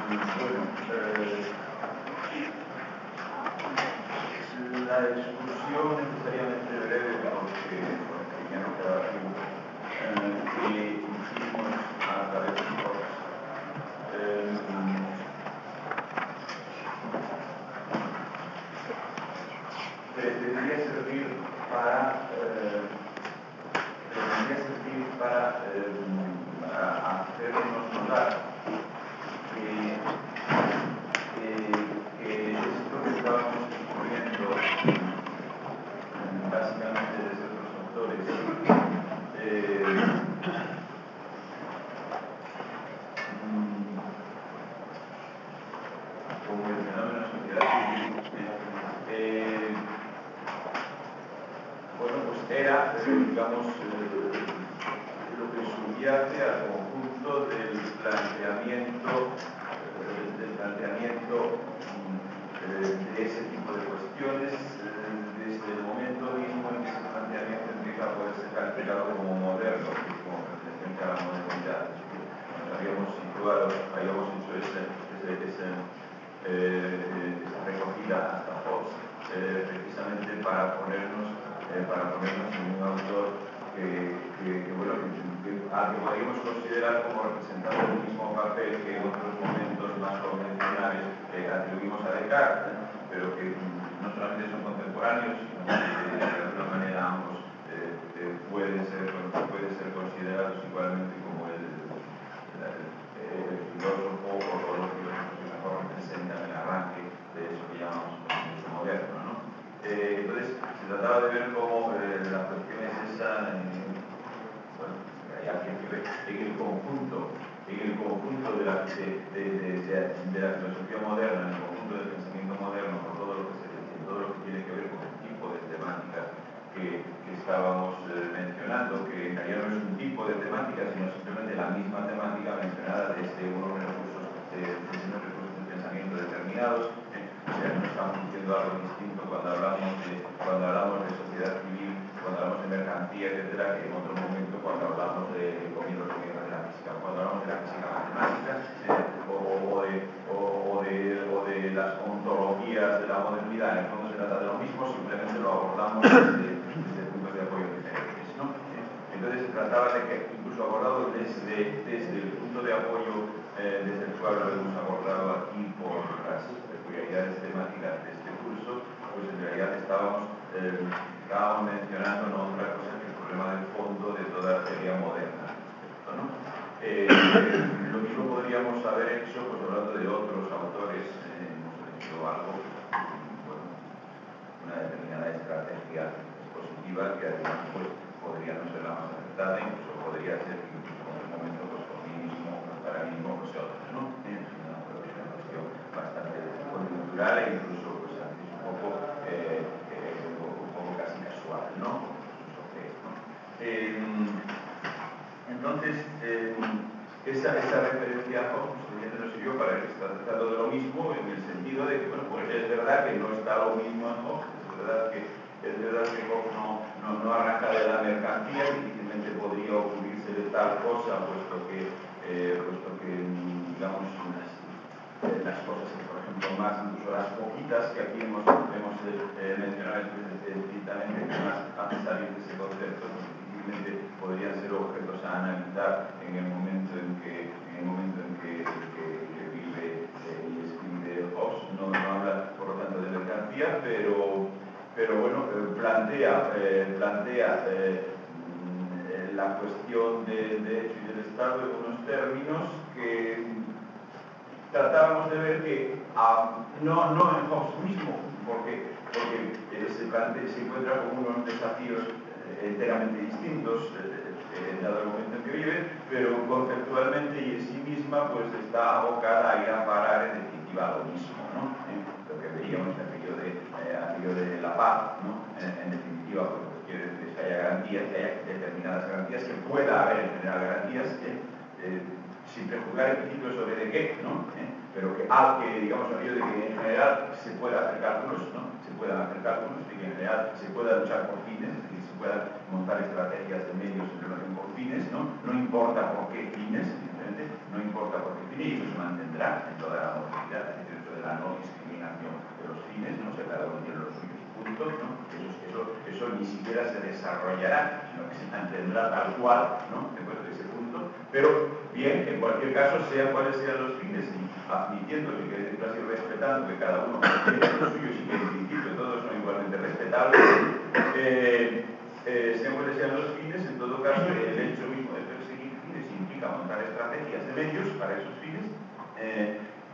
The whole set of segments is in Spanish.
La discusión necesariamente breve, porque ya no queda tiempo, que hicimos a través de todos. Debería servir para hacernos notar que esto que estábamos descubriendo básicamente desde otros autores como el fenómeno sociedad civil bueno, pues era, digamos, lo que subyace al conjunto del planteamiento de ese tipo de cuestiones desde el momento mismo en que ese planteamiento empieza a poder ser calificado como moderno, como perteneciente a la modernidad. Nos habíamos situado, habíamos hecho esa recogida hasta Hobbes, precisamente para ponernos en un autor al que podríamos considerar como representando el mismo papel que en otros momentos más convencionales atribuimos a Descartes, pero que no solamente son contemporáneos, sino que de alguna manera ambos pueden ser considerados igualmente como el filósofo o los filósofos que mejor representan el arranque de eso que llamamos pensamiento moderno, ¿no? Entonces, se trataba de ver cómo la cuestión es esa, hay alguien que ve en el conjunto de la filosofía moderna, en el conjunto del pensamiento moderno, por todo lo que tiene que ver con el tipo de temáticas que estábamos mencionando, que en realidad no es un tipo de temática, sino simplemente la misma temática mencionada desde unos recursos de pensamiento determinados. O sea, no estamos diciendo algo distinto cuando hablamos de sociedad civil, cuando hablamos de mercancía, etcétera, que en otro momento cuando hablamos de comienzo de la física, cuando hablamos de la física matemática, o de las ontologías de la modernidad. En el fondo se trata de lo mismo, simplemente lo abordamos desde puntos de apoyo diferentes, ¿no? Entonces se trataba de que, incluso abordado desde el punto de apoyo desde el cual lo hemos abordado aquí por las peculiaridades temáticas de este curso, pues en realidad estábamos mencionando no otra cosa que el problema del fondo de toda la teoría moderna, ¿no? Lo mismo podríamos haber hecho, pues hablando de otros autores, hemos hecho algo, bueno, una determinada estrategia expositiva que además pues podría no ser la más acertada, incluso podría ser que incluso en un momento pues por mí mismo, para mí mismo, pues otra, ¿no? Es una cuestión bastante coyuntural e incluso pues antes un poco casi casual, ¿no? Entonces, esa referencia a Hobbes nos sirvió para que está tratando de lo mismo, en el sentido de que, bueno, pues es verdad que no está lo mismo en Hobbes, es verdad que Hobbes no arranca de la mercancía, difícilmente podría ocurrirse de tal cosa, puesto que digamos, las cosas que, por ejemplo, más, incluso las poquitas que aquí hemos mencionado explícitamente, que más hacen salir de ese concepto, difícilmente podrían ser objetos a analizar en el momento en que vive y escribe Hobbes. No habla, por lo tanto, de mercancía, pero bueno, plantea la cuestión del hecho y del Estado en unos términos que tratábamos de ver que no en Hobbes mismo, porque se encuentra con unos desafíos enteramente distintos dado el momento en que vive, pero conceptualmente y en sí misma pues está abocada a ir a parar en definitiva a lo mismo, ¿no? Lo que veíamos en aquello de la paz, ¿no? En definitiva, pues lo que quiere decir es que haya garantías, que haya determinadas garantías, que pueda haber en general garantías, sin prejuzgar en principio sobre de qué, ¿no? Pero que digamos aquello de que en general se pueda hacer cálculos, ¿no? Se puedan hacer cálculos, de que en general se pueda luchar por fines, es decir, se puedan montar estrategias de medios en relación con fines, ¿no? No importa por qué fines, evidentemente, no importa por qué fines, y eso se mantendrá mantendrá en toda la modernidad, es decir, de la no discriminación de los fines, ¿no? O sea, cada uno tiene los suyos puntos, ¿no? Eso ni siquiera se desarrollará, sino que se mantendrá tal cual, ¿no? Después de ese punto, pero bien, en cualquier caso, sean cuáles sean los fines, y admitiendo que casi respetando que cada uno tiene los suyos y que en principio todos son igualmente respetables, sean cuáles sean los fines, en todo caso, el hecho mismo de perseguir fines implica montar estrategias de medios para esos fines,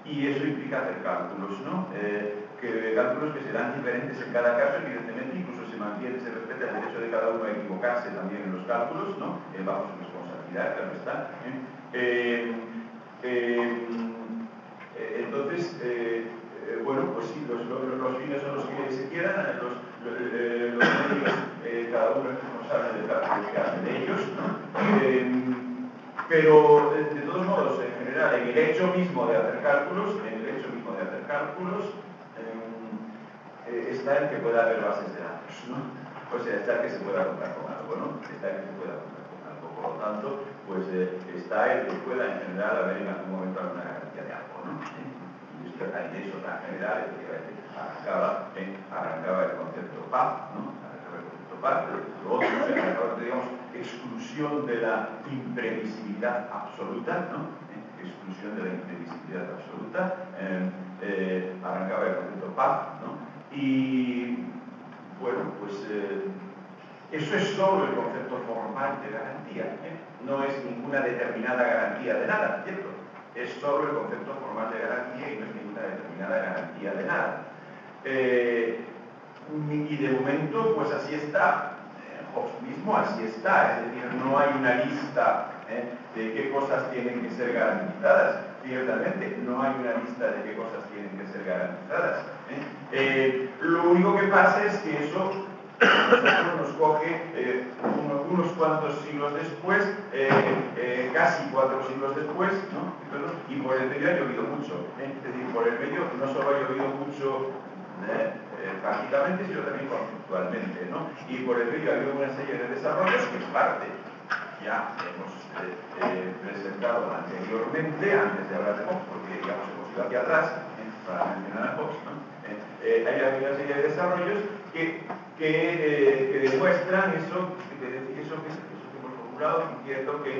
y eso implica hacer cálculos, ¿no? Cálculos que serán diferentes en cada caso, evidentemente, incluso se mantiene, se respeta el derecho de cada uno a equivocarse también en los cálculos, ¿no? Bajo su responsabilidad, claro está. Entonces, bueno, pues sí, los fines son los que se quieran, los medios, cada uno es responsable del cálculo que hace de ellos, ¿no? Pero, de todos modos, en general, en el hecho mismo de hacer cálculos, está el que pueda haber bases de datos, ¿no? O sea, está el que se pueda contar con algo, ¿no? Está el que se pueda contar con algo. Por lo tanto, pues está el que pueda en general haber en algún momento alguna garantía de algo, ¿no? Y esto, de eso tan general, efectivamente, arrancaba el concepto paz, ¿no? Arrancaba el concepto paz, lo otro, o sea, ahora digamos, exclusión de la imprevisibilidad absoluta, ¿no? Exclusión de la imprevisibilidad absoluta, arrancaba el concepto paz, ¿no? Y bueno, pues eso es solo el concepto formal de garantía, no es ninguna determinada garantía de nada, ¿cierto? Es solo el concepto formal de garantía y no es ninguna determinada garantía de nada. Y de momento, pues así está. Hobbes mismo así está, es decir, no hay una lista de qué cosas tienen que ser garantizadas. Ciertamente, no hay una lista de qué cosas tienen que ser garantizadas. Lo único que pasa es que eso nos coge unos cuantos siglos después, casi 4 siglos después, ¿no? Y por el medio ha llovido mucho. Es decir, por el medio no solo ha llovido mucho prácticamente, sino también conceptualmente, ¿no? Y por el medio ha habido una serie de desarrollos que en parte ya hemos presentado anteriormente, antes de hablar de Hobbes, porque digamos hemos ido hacia atrás para mencionar a Hobbes, ¿no? Hay una serie de desarrollos que demuestran eso que hemos formulado diciendo que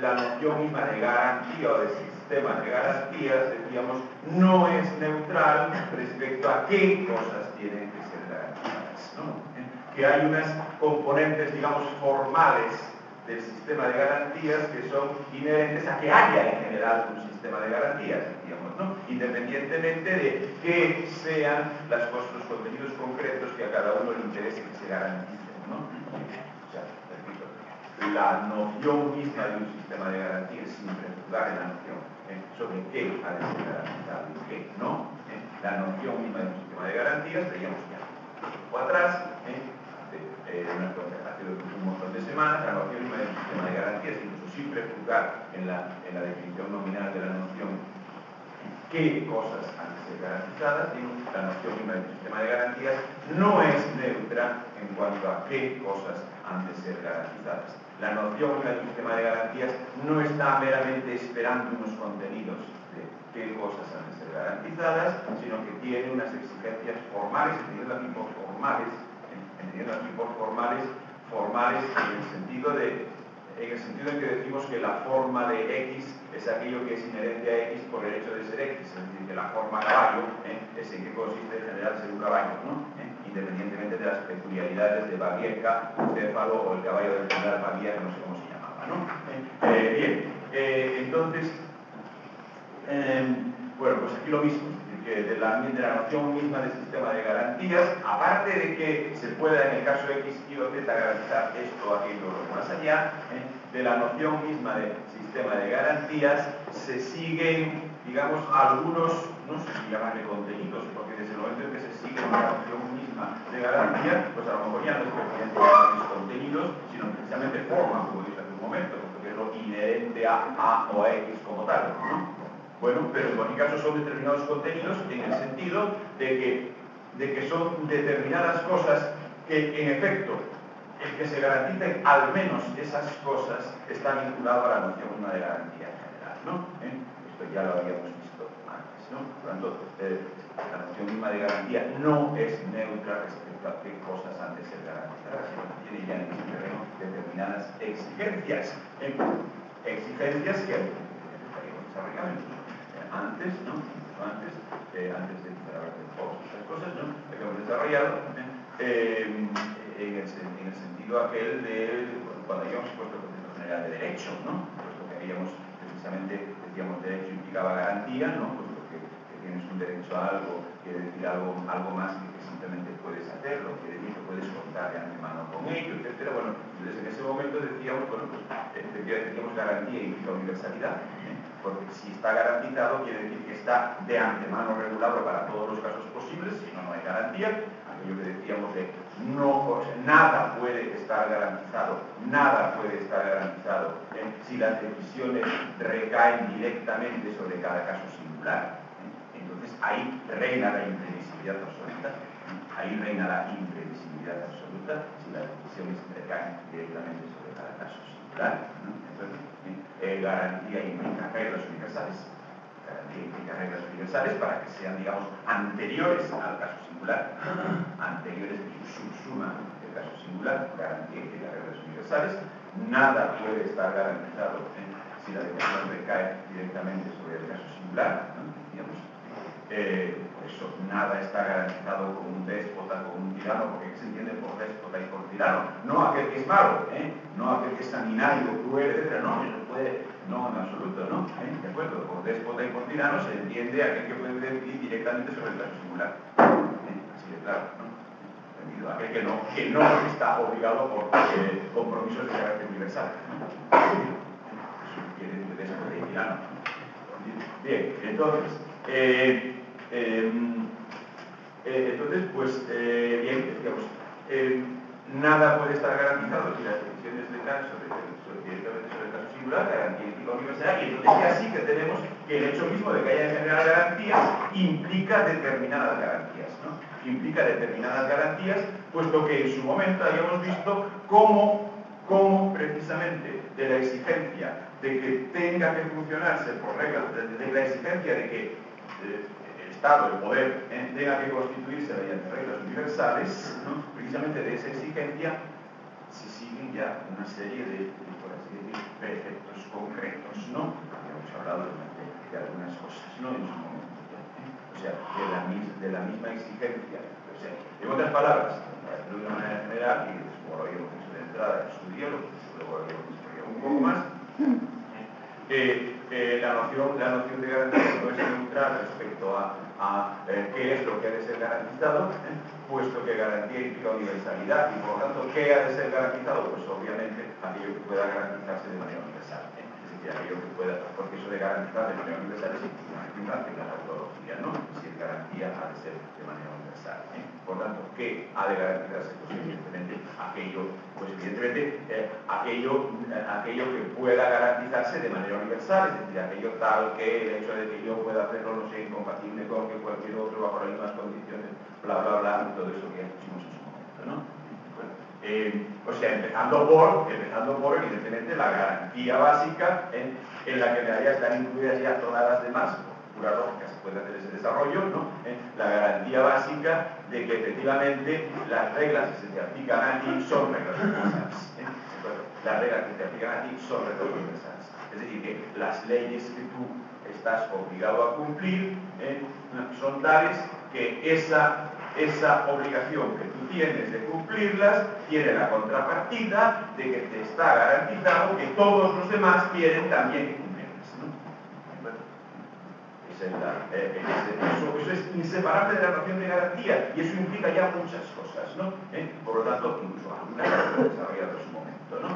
la noción misma de garantía o de sistema de garantías, decíamos, no es neutral respecto a qué cosas tienen que ser garantizadas, ¿no? Que hay unas componentes, digamos, formales del sistema de garantías que son inherentes a que haya en general un sistema de garantías, digamos, ¿no? Independientemente de que sean los contenidos concretos que a cada uno le interese que se garanticen, ¿no? O sea, repito, la noción misma de un sistema de garantías, sin refutar en la noción sobre qué ha de ser garantizado y qué no, la noción misma de un sistema de garantías, veíamos ya tiempo atrás, hace un montón de semanas, la noción misma de un sistema de garantías, incluso sin refutar en la definición nominal de la noción qué cosas han de ser garantizadas, la noción misma de un sistema de garantías no es neutra en cuanto a qué cosas han de ser garantizadas. La noción misma de un sistema de garantías no está meramente esperando unos contenidos de qué cosas han de ser garantizadas, sino que tiene unas exigencias formales, entendiendo aquí por formales, formales en el sentido en que decimos que la forma de X es aquello que es inherente a X por el hecho de ser X, es decir, que la forma caballo es en qué consiste en general ser un caballo, ¿no? Independientemente de las peculiaridades de Babieca, Céfalo o el caballo del general Babieca, que no sé cómo se llamaba, ¿no? Bien, entonces, bueno, pues aquí lo mismo, de la noción misma del sistema de garantías, aparte de que se pueda en el caso X, Y o Z garantizar esto, aquello o lo más allá, de la noción misma del sistema de garantías se siguen, digamos, algunos, no sé si llamarle contenidos, porque desde el momento en que se sigue la noción misma de garantía, pues a lo mejor ya no es precisamente los contenidos, sino precisamente forma, como dije hace un momento, porque es lo inherente a o a X como tal, ¿no? Bueno, pero en cualquier caso son determinados contenidos en el sentido de que son determinadas cosas que, en efecto, el que se garanticen al menos esas cosas está vinculado a la noción misma de garantía en general, ¿no? no es neutra respecto a qué cosas han de ser garantizadas, sino que tiene ya en ese terreno determinadas exigencias. Exigencias que estaríamos desarrollando antes, ¿no? Antes de hablar de todas estas cosas, ¿no? Que hemos desarrollado en el sentido aquel de cuando habíamos puesto el concepto general de derecho, ¿no? Puesto que habíamos precisamente, decíamos, derecho implicaba garantía, ¿no? Puesto que tienes un derecho a algo, quiere decir algo más que simplemente puedes hacerlo, quiere decir que puedes contar de antemano con ello, etc. Bueno, entonces en ese momento decíamos, bueno, pues decíamos garantía implica universalidad, porque si está garantizado quiere decir que está de antemano regulado para todos los casos posibles, si no, no hay garantía. Aquello que decíamos de nada puede estar garantizado, si las decisiones recaen directamente sobre cada caso singular. Entonces ahí reina la imprevisibilidad absoluta, si las decisiones recaen directamente sobre cada caso singular. Entonces, garantía implica reglas universales. Para que sean, digamos, anteriores al caso singular, anteriores y subsuman el caso singular, garantía implica reglas universales. Nada puede estar garantizado si la decisión recae directamente sobre el caso singular, ¿no? Digamos, por eso nada está garantizado con un déspota, con un tirano, porque se entiende por déspota y por tirano, no aquel que es malo, no aquel que es sanguinario, cruel, etc. No, eso puede, no en absoluto, ¿no? ¿De acuerdo? Por déspota y por tirano se entiende aquel que puede decidir directamente sobre el caso singular. Así de claro, ¿no? Aquel que no está obligado por compromisos de carácter universal, ¿no? Eso quiere decir déspota y tirano. Bien, entonces, pues, bien, decíamos, nada puede estar garantizado si las decisiones recaen directamente sobre el caso singular, garantía implica universalidad, y entonces ya sí que tenemos que el hecho mismo de que haya en general garantías implica determinadas garantías, ¿no? Implica determinadas garantías, puesto que en su momento habíamos visto cómo precisamente de la exigencia de que tenga que funcionarse por reglas, de la exigencia de que el Estado, el poder, tenga que constituirse mediante reglas universales, ¿no? Precisamente de esa exigencia se siguen ya una serie de por así decir, preceptos concretos, ¿no? Hemos hablado de algunas cosas, ¿no? En su momento. O sea, de la misma exigencia. O sea, en otras palabras, de una manera general, y como lo habíamos dicho de entrada en su día, luego lo habíamos desarrollado un poco más, la noción de garantía no es neutral respecto a qué es lo que ha de ser garantizado, puesto que garantía implica universalidad y por lo tanto, ¿qué ha de ser garantizado? Pues obviamente aquello que pueda garantizarse de manera universal, es decir, aquello que pueda, porque eso de garantizar de manera universal es importante en la tautología, ¿no? Si es garantía ha de ser de manera universal. Por lo tanto, ¿qué ha de garantizarse? Pues evidentemente aquello que pueda garantizarse de manera universal, es decir, aquello tal que el hecho de que yo pueda hacerlo no sea incompatible con que cualquier otro bajo las mismas condiciones, bla, bla, bla, y todo eso que ya pusimos en su momento, ¿no? O sea, empezando por evidentemente la garantía básica en la que ya están incluidas ya todas las demás, por pura lógica se puede hacer ese desarrollo, ¿no? La garantía básica de que efectivamente las reglas que se te aplican a ti son reglas universales. Las reglas que te aplican a ti son reglas universales. Es decir, que las leyes que tú estás obligado a cumplir son tales que esa obligación que tú tienes de cumplirlas tiene la contrapartida de que te está garantizado que todos los demás tienen también que cumplirlas, ¿no? Eso es inseparable de la noción de garantía y eso implica ya muchas cosas, ¿no? Por lo tanto, incluso algunas que he desarrollado en su momento, ¿no?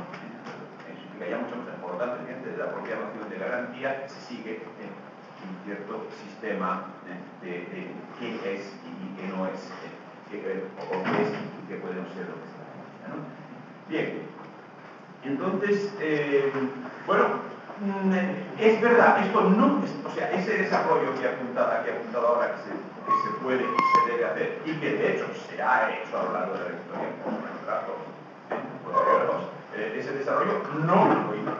Eso implica ya muchas cosas. Por lo tanto, desde la propia noción de garantía se sigue un cierto sistema de qué es y qué no es, o qué es y qué puede no ser lo que se garantía, ¿no? Bien, entonces, bueno, es verdad, esto no es, o sea, ese desarrollo que he apuntado ahora que se puede y se debe hacer y que de hecho se ha hecho a lo largo de la historia, ese desarrollo no lo hicimos,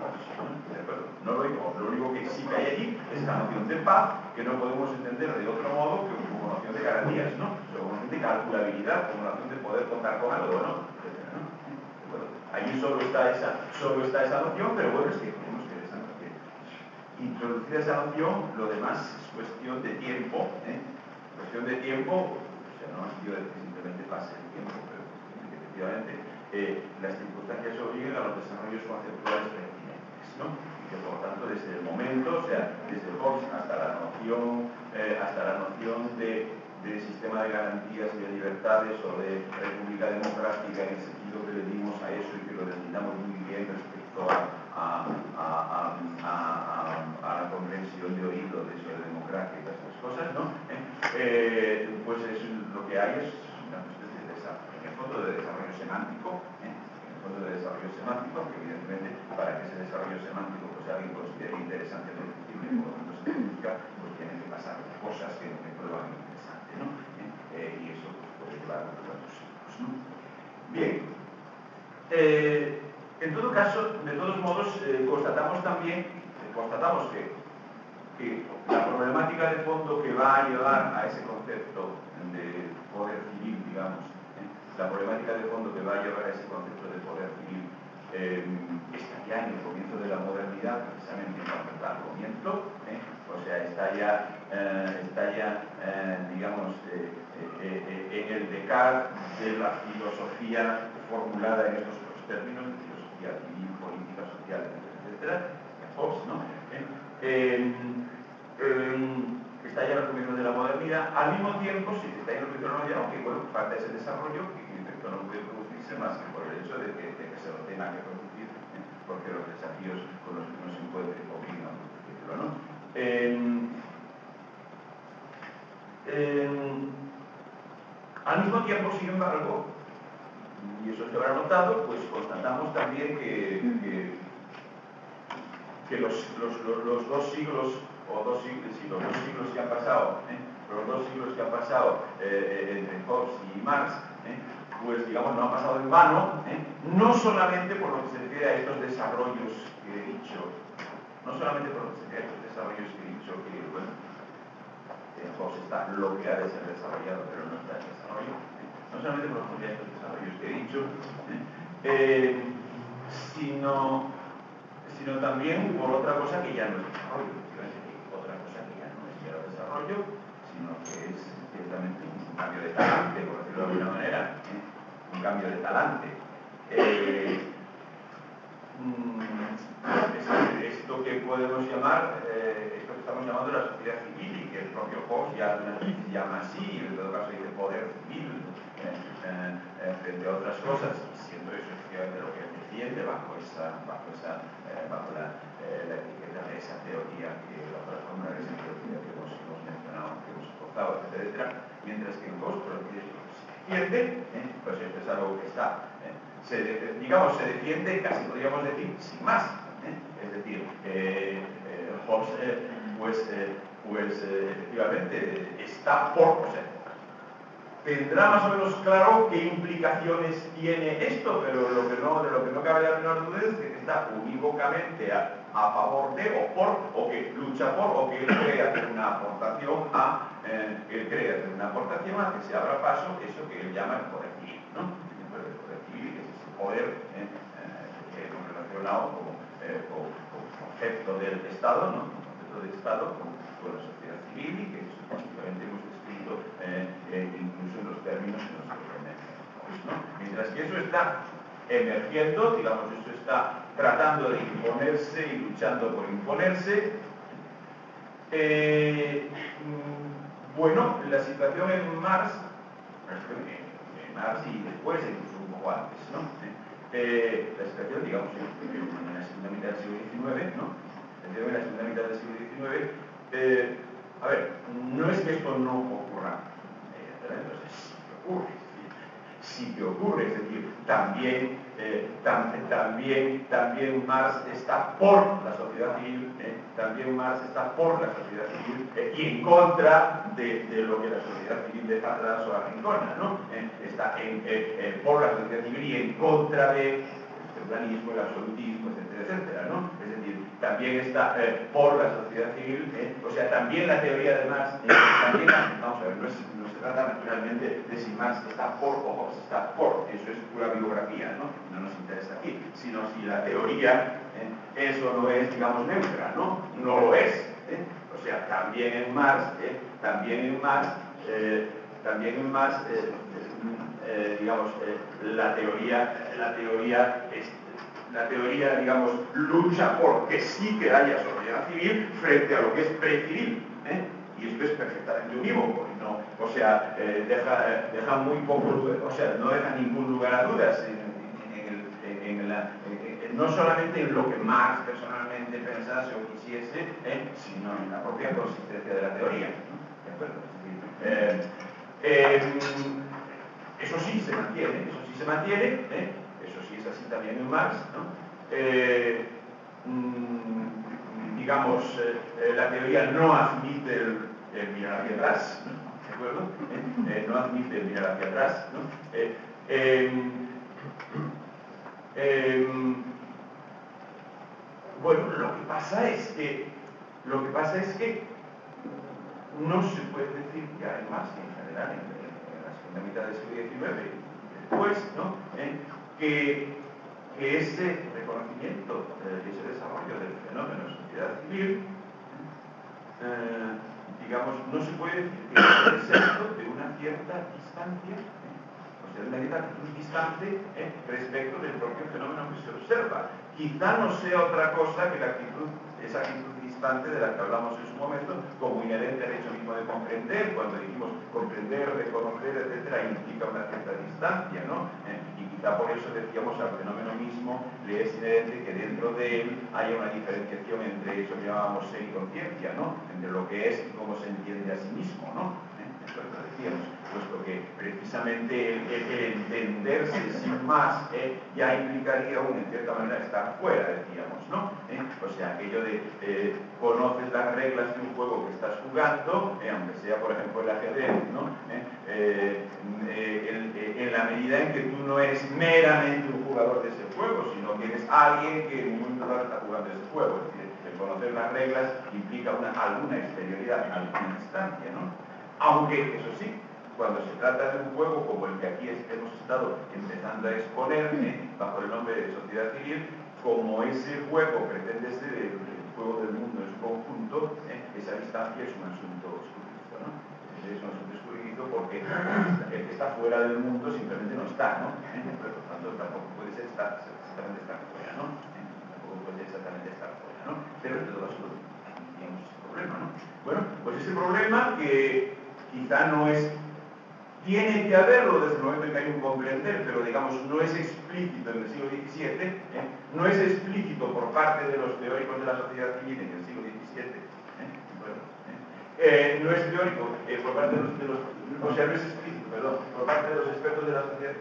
no lo hicimos. Lo único que sí que hay allí es la noción de paz, que no podemos entender de otro modo que como noción de garantías, ¿no? Como noción de calculabilidad, formulación de poder contar con algo, ¿no? Bueno, allí solo está esa noción, pero bueno, es que tenemos que introducir esa noción, lo demás es cuestión de tiempo, cuestión de tiempo, o sea, no es que simplemente pase el tiempo, pero que efectivamente las circunstancias obliguen a los desarrollos conceptuales pertinentes, ¿no? Y que por tanto desde el momento, o sea, desde Hobbes hasta la noción de sistema de garantías y de libertades o de república democrática en el sentido que le dimos a eso y que lo designamos muy bien respecto a la comprensión de oído de eso de democracia y todas estas cosas, ¿no? Pues es, lo que hay es una cuestión de desarrollo, en el fondo de desarrollo semántico, que evidentemente para que ese desarrollo semántico pues alguien considere interesante o factible, por lo menos se busca, pues tienen que pasar cosas que prueban interesante, ¿no? Y eso pues, puede llevar unos cuantos siglos, ¿no? Bien. En todo caso, de todos modos, constatamos que la problemática de fondo que va a llevar a ese concepto de poder civil, digamos, la problemática de fondo que va a llevar a ese concepto de poder civil está ya en el comienzo de la modernidad, precisamente en cuanto está al comienzo, o sea, está ya digamos, en el decar de la filosofía formulada en estos términos de filosofía civil, política, social, etcétera, Hobbes, ¿no? Está ya en el comienzo de la modernidad, al mismo tiempo, sí, está en el comienzo de la modernidad, aunque bueno, falta ese desarrollo que en efecto no puede producirse más que por el hecho de que se lo tenga que producir, porque los desafíos con los que uno se encuentre obligan a producirlo, ¿no? Al mismo tiempo, sin embargo, y eso se habrá notado, pues constatamos también que los dos siglos que han pasado, entre Hobbes y Marx, pues digamos no han pasado en vano, no solamente por lo que se refiere a estos desarrollos que he dicho, que bueno, en Hobbes está lo que ha de ser desarrollado, pero no está en desarrollo, no solamente por lo que se refiere a estos desarrollos que he dicho, sino también por otra cosa que ya no es desarrollo, sino que es ciertamente un cambio de talante, por decirlo de alguna manera, un cambio de talante. Esto que podemos llamar, esto que estamos llamando la sociedad civil y que el propio Hobbes ya llama así, y en todo caso dice poder civil, entre otras cosas, siendo eso efectivamente lo que él defiende bajo la etiqueta de esa teoría que la otra fórmula de esa teoría que hemos mencionado, que hemos esforzado, etcétera, mientras que en Hobbes, por lo que se defiende, pues esto es algo que está, se defiende casi podríamos decir sin más, es decir, Hobbes pues efectivamente está por, o sea, tendrá más o menos claro qué implicaciones tiene esto, pero de lo que no cabe la menor duda es que está unívocamente a favor de o por, o que lucha por, o que él cree hacer una aportación a que se abra paso eso que él llama el poder civil, ¿no? El poder civil, que es ese poder que hemos relacionado como concepto del Estado, ¿no? Concepto del Estado con la sociedad civil y que efectivamente hemos descrito incluso en los términos en los que emergen, ¿no? Mientras que eso está emergiendo, digamos, eso está tratando de imponerse y luchando por imponerse. Bueno, la situación en Marx y después, incluso un poco antes, ¿no? La situación, digamos, en la segunda mitad del siglo XIX, ¿no? En la segunda mitad del siglo XIX, a ver, no es que esto no ocurra, entonces sí que ocurre, es decir, también Marx está por la sociedad civil, y en contra de lo que la sociedad civil deja atrás o arrincona, ¿no? Está por la sociedad civil y en contra de el planismo, el absolutismo, etcétera, etcétera, ¿no? Es decir, también está por la sociedad civil, o sea, también la teoría de Marx, también, vamos a ver, no se trata naturalmente de si Marx está por o Hobbes está por, eso es pura biografía, no nos interesa aquí, sino si la teoría, eso no es, digamos, neutra, no lo es, o sea, también en Marx, digamos, la teoría, digamos, lucha por que sí que haya sociedad civil frente a lo que es precivil, y esto es perfectamente unívoco, ¿no? O sea, deja muy poco, o sea, no deja ningún lugar a dudas no solamente en lo que Marx personalmente pensase o quisiese, sino en la propia consistencia de la teoría, ¿no? ¿De acuerdo? Eso sí se mantiene, eso sí es así también en Marx, ¿no? Digamos, la teoría no admite el mirar hacia atrás, ¿no? ¿De acuerdo? No admite el mirar hacia atrás, ¿no? Bueno, lo que pasa es que no se puede decir ya en Marx y en general en la segunda mitad del siglo XIX después, ¿no? que ese reconocimiento, ese desarrollo del fenómeno de sociedad civil, digamos, no se puede decir que es exento de una cierta distancia, o sea, de una cierta actitud distante respecto del propio fenómeno que se observa. Quizá no sea otra cosa que esa actitud distante de la que hablamos en su momento, como inherente al hecho mismo de comprender, cuando dijimos comprender, reconocer, etcétera, implica una cierta distancia, ¿no? Y quizá por eso decíamos al fenómeno mismo le es inherente que dentro de él haya una diferenciación entre eso que llamamos ser y conciencia, ¿no? Entre lo que es y cómo se entiende a sí mismo, ¿no? Eso es lo que decíamos, puesto que precisamente el entenderse sin más ya implicaría en cierta manera estar fuera, decíamos, ¿no? O sea, aquello de conoces las reglas de un juego que estás jugando, aunque sea por ejemplo el ajedrez, ¿no? En la medida en que tú no eres meramente un jugador de ese juego, sino que eres alguien que en un momento dado está jugando ese juego, es decir, el conocer las reglas implica alguna exterioridad, alguna distancia, ¿no? Aunque, eso sí, cuando se trata de un juego como el que aquí hemos estado empezando a exponer, bajo el nombre de sociedad civil, como ese juego pretende ser el juego del mundo en su conjunto, esa distancia es un asunto escurridizo, ¿no? Es un asunto escurridizo porque el que está fuera del mundo simplemente no está, ¿no? Por lo tanto, tampoco puede ser exactamente estar fuera, ¿no? Tampoco puede ser exactamente estar fuera, ¿no? Pero en todo caso, tenemos ese problema, ¿no? Bueno, pues ese problema que quizá no es, tiene que haberlo desde el momento en que hay un comprender, pero digamos no es explícito en el siglo XVII, no es explícito por parte de los teóricos de la sociedad civil en el siglo XVII, no es teórico por parte o sea, no es explícito, perdón, por parte de los expertos de la sociedad,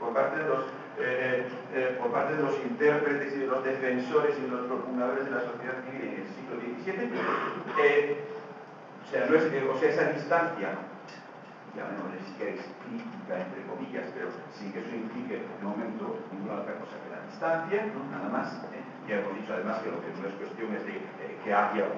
por parte de los intérpretes y de los defensores y de los propugnadores de la sociedad civil en el siglo XVII, o sea, esa distancia, llamémosle si queréis, explícita entre comillas, pero sin que eso implique en el momento ninguna otra cosa que la distancia, ¿no? Nada más. Ya hemos dicho además que lo que no es cuestión es de que haya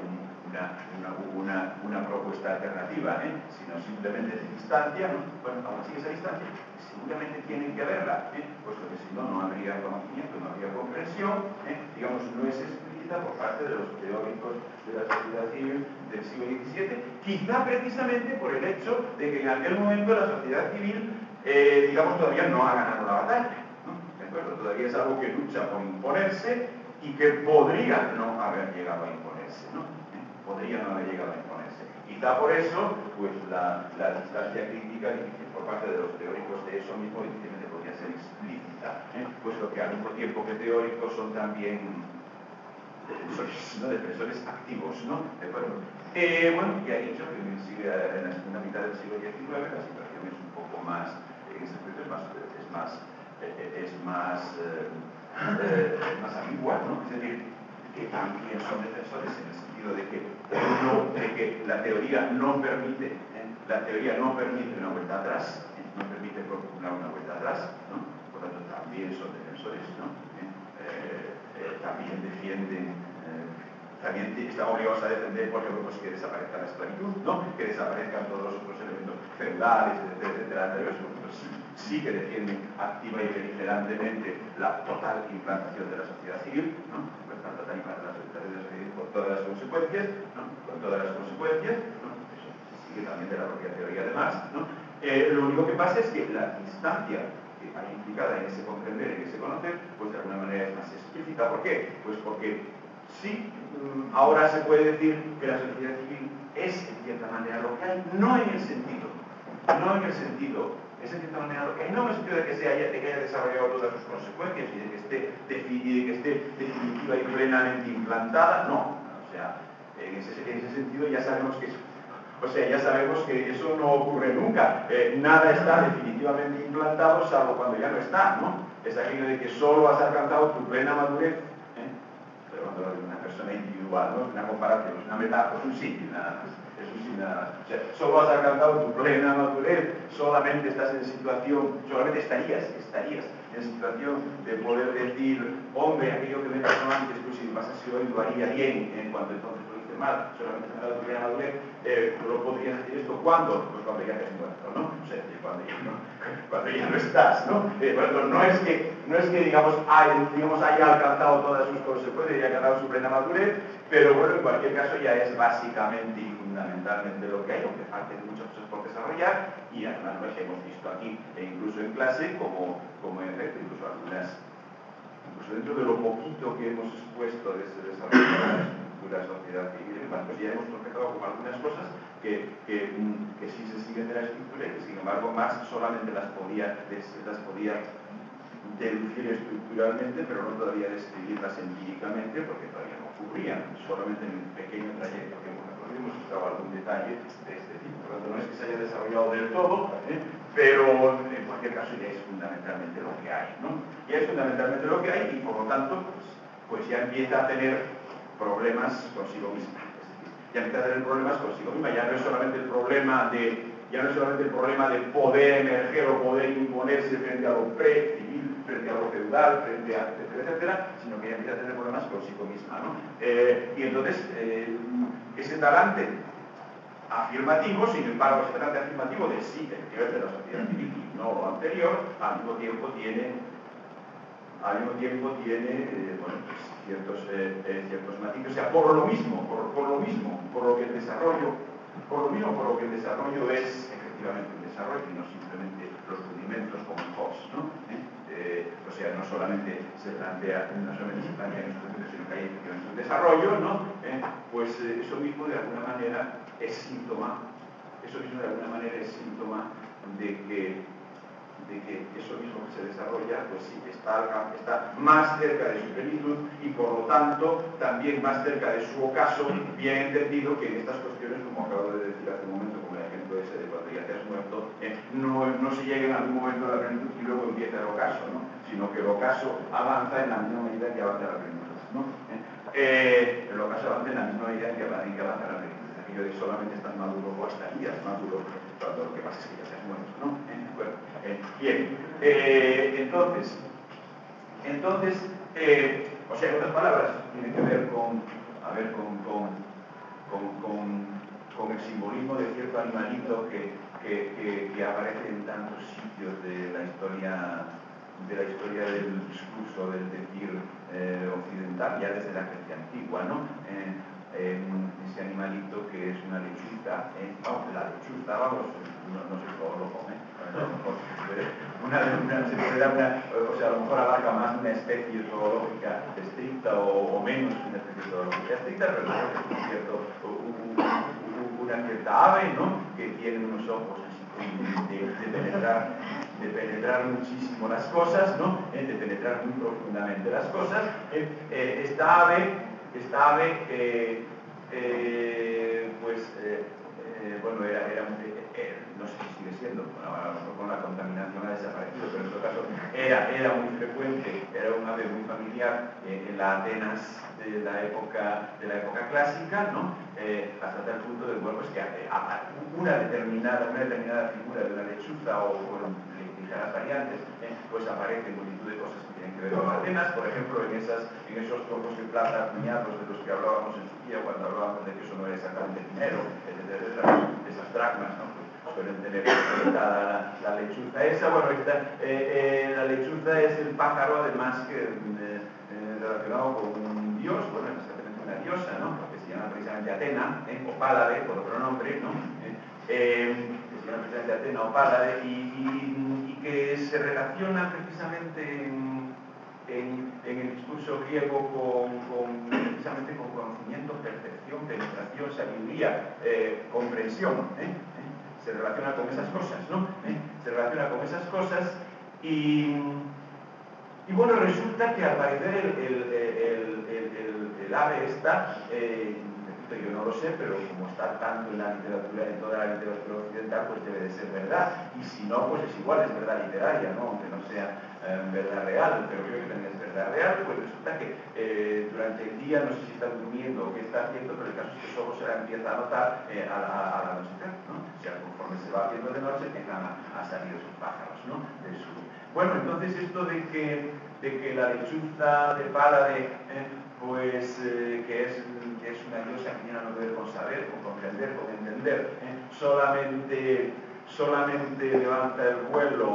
una propuesta alternativa, sino simplemente de distancia, ¿no? Bueno, aún así esa distancia seguramente tienen que haberla, puesto que si no, no habría conocimiento, no habría comprensión, digamos, no es explícita por parte de los teóricos de la sociedad civil del siglo XVII, quizá precisamente por el hecho de que en aquel momento la sociedad civil, digamos, todavía no ha ganado la batalla, ¿no? ¿De acuerdo? Todavía es algo que lucha por imponerse y que podría no haber llegado a imponerse, ¿no? Podría no haber llegado a imponerse. Quizá por eso, pues la distancia crítica por parte de los teóricos de eso mismo difícilmente podría ser explícita, puesto que al mismo tiempo que teóricos son también defensores, ¿no? Defensores activos, ¿no? ¿De acuerdo? Bueno, ya he dicho que en la segunda mitad del siglo XIX la situación es un poco más, en ese aspecto es más ambigua, ¿no? Es decir, que también son defensores en el sentido de que la teoría no permite una vuelta atrás, no permite propugnar una vuelta atrás, ¿no? Por lo tanto también son defensores, ¿no? También defienden también están obligados a defender, por ejemplo, pues, que desaparezca la esclavitud, ¿no? Que desaparezcan todos los otros elementos feudales, etcétera, pues, sí que defienden activa y beligerantemente la total implantación de la sociedad civil, ¿no? Pues, la total implantación de la sociedad civil con todas las consecuencias, ¿no? Con todas las consecuencias, ¿no? Eso se sigue también de la propia teoría además, ¿no? Lo único que pasa es que la instancia que hay implicada en ese comprender, en ese conocer, pues de alguna manera es más explícita. ¿Por qué? Pues porque sí, ahora se puede decir que la sociedad civil es en cierta manera lo que hay, no en el sentido, es en cierta manera lo que hay, no en el sentido de que haya desarrollado todas sus consecuencias y de que esté definitiva y plenamente implantada, no. O sea, en ese sentido ya sabemos que eso no ocurre nunca. Nada está definitivamente implantado salvo cuando ya no está, ¿no? Es aquello de que solo has alcanzado tu plena madurez, pero cuando hablo de una persona individual, ¿no? Es una comparación, es una metáfora, es un símil nada más. O sea, solo has alcanzado tu plena madurez, solamente estás en situación, solamente estarías en situación de poder decir, hombre, aquello que me pasó antes, pues si me pasase hoy lo haría bien, en cuanto entonces lo hice mal, solamente me ha dado tu plena madurez, no podrías decir esto, ¿cuándo? Pues cuando ya te has muerto, ¿no? O sea, cuando ya no estás, ¿no? No es que digamos, haya alcanzado todas sus consecuencias y haya ganado su plena madurez, pero bueno, en cualquier caso ya es básicamente y fundamentalmente lo que hay, aunque falten muchas cosas por desarrollar, y además lo hemos visto aquí e incluso en clase, como en efecto, incluso dentro de lo poquito que hemos expuesto de ese desarrollo de la estructura sociedad civil, pues ya hemos tropezado con algunas cosas que sí se siguen de la estructura y que sin embargo Marx solamente las podía deducir estructuralmente, pero no todavía describirlas empíricamente, porque todavía no ocurrían, solamente en un pequeño trayecto que hemos recorrido hemos buscado algún detalle de este tipo. Por lo tanto, no es que se haya desarrollado del todo, pero en cualquier caso ya es fundamentalmente lo que hay, ¿no? Ya es fundamentalmente lo que hay y por lo tanto, pues ya empieza a tener problemas consigo misma. Es decir, ya empieza a tener problemas consigo misma, ya no es solamente el problema de poder emerger o poder imponerse frente a lo pre-civil, frente a lo feudal, frente a etcétera, sino que ya empieza a tener problemas consigo misma, ¿no? Y entonces, ese talante afirmativo, sin embargo, ese talante afirmativo de sí, efectivamente, de la sociedad civil y no lo anterior, al mismo tiempo tiene bueno, pues, ciertos matices, o sea, por lo mismo, por lo que el desarrollo es efectivamente un desarrollo y no simplemente los rudimentos como Hobbes, ¿no? O sea, no solamente se plantea en instituciones, sino que hay efectivamente un desarrollo, ¿no? Pues eso mismo de alguna manera es síntoma de que eso mismo que se desarrolla, pues sí, está más cerca de su plenitud y por lo tanto también más cerca de su ocaso, bien entendido que en estas cuestiones, como acabo de decir hace un momento, como el ejemplo ese de cuando ya te has muerto, no se llega en algún momento a la plenitud y luego empieza el ocaso, ¿no? Sino que el ocaso avanza en la misma medida que avanza la plenitud, ¿no? El ocaso avanza en la misma medida en que avanza la plenitud. Aquello de solamente estás maduro o estarías maduro, cuando lo que pasa es que ya te has muerto, ¿no? Bueno, bien, entonces, o sea, en otras palabras, tiene que ver con el simbolismo de cierto animalito que aparece en tantos sitios de la historia del discurso del decir occidental, ya desde la Grecia antigua, ¿no? Ese animalito que es una lechuza, la lechuza, vamos, no sé cómo lo come, se puede dar o sea, a lo mejor abarca más una especie zoológica estricta o menos una especie zoológica estricta, pero una cierta ave, ¿no? Que tiene unos ojos así de penetrar muchísimo las cosas, ¿no? De penetrar muy profundamente las cosas. Esta ave bueno, no sé si sigue siendo, bueno, a lo mejor con la contaminación ha desaparecido, pero en todo caso era muy frecuente, era un ave muy familiar en la Atenas de la época clásica, ¿no? Hasta tal punto de bueno, pues que una determinada figura de una lechuza o ligeras variantes, pues aparece en multitud de cosas que tienen que ver con Atenas, por ejemplo, en esos troncos de plata acuñados de los que hablábamos en su día, cuando hablábamos de que eso no era exactamente dinero, etcétera, esas dracmas, ¿no? Pues suelen tener pintada la lechuza esa. Bueno, la lechuza es el pájaro, además, que relacionado con un dios, bueno, exactamente una diosa, ¿no? Que se llama precisamente Atena, o Pálade, por otro nombre, ¿no? Que se llama precisamente Atena o Pálade, y que se relaciona precisamente en el discurso griego precisamente con conocimiento, percepción, penetración, sabiduría, comprensión. Se relaciona con esas cosas, ¿no? Se relaciona con esas cosas y bueno, resulta que al parecer el ave está, yo no lo sé, pero como está tanto en la literatura, en toda la literatura occidental, pues debe de ser verdad. Y si no, pues es igual, es verdad literaria, ¿no? Aunque no sea verdad real, pero creo que también es verdad real, pues resulta que durante el día, no sé si está durmiendo o qué está haciendo, pero el caso es que solo se la empieza a notar a la noche, ¿no? O sea, conforme se va haciendo de noche, empiezan a salir esos pájaros, ¿no? Bueno, entonces esto de que la lechuza de Pálade, pues que es una diosa que tiene algo que ver con saber, con comprender, con entender, solamente levanta el vuelo